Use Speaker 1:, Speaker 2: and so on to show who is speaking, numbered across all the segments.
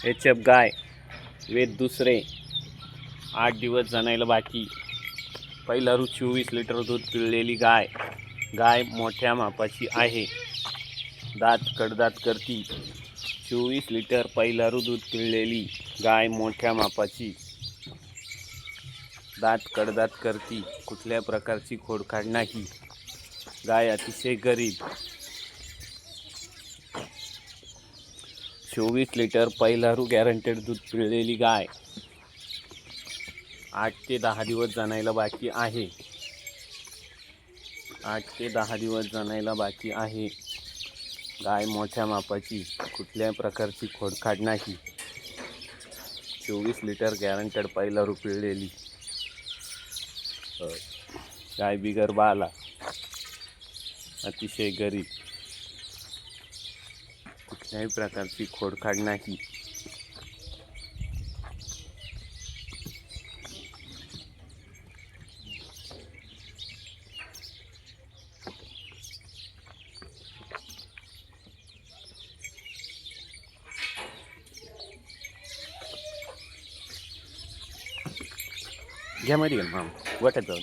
Speaker 1: HF. गाय वेद दुसरे 8 दिवस जनायला बाकी. पहिला रू 24 लिटर दूध पिळलेली गाय. गाय मोठ्या मापाची आहे. दात कडदात करती. 24 लिटर पहिला रू दूध पिळलेली गाय मोठ्या मापाची. दात कडदात करती. कुठल्या प्रकारची खोडखाड नाही. गाय अतिशय गरीब. 24 लिटर पहिला रू गॅरंटेड दूध पिळलेली गाय. 8 ते 10 दिवस जनायला बाकी आहे. 8 ते 10 दिवस जनायला बाकी आहे. गाय मोठ्या मापाची. कुठल्याही प्रकारची खोडखाड नाही. 24 लिटर गॅरंटेड पहिला रू पिळलेली गाय बिगर बाला. अतिशय गरीब. कुठल्याही प्रकारची खोडखाड नाही. घ्या मध्ये घ्या मामा वाटत जाऊन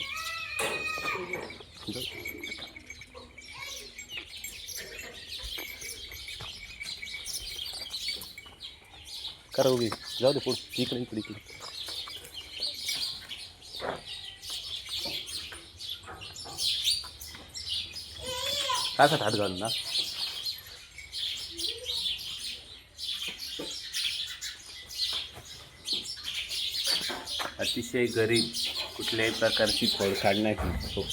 Speaker 1: करा उभी जाऊ दे पुढे इकडे इकडे इकडे. कासात हात घालून ना. अतिशय गरीब. कुठल्याही प्रकारची खोडखाड नाही. हो.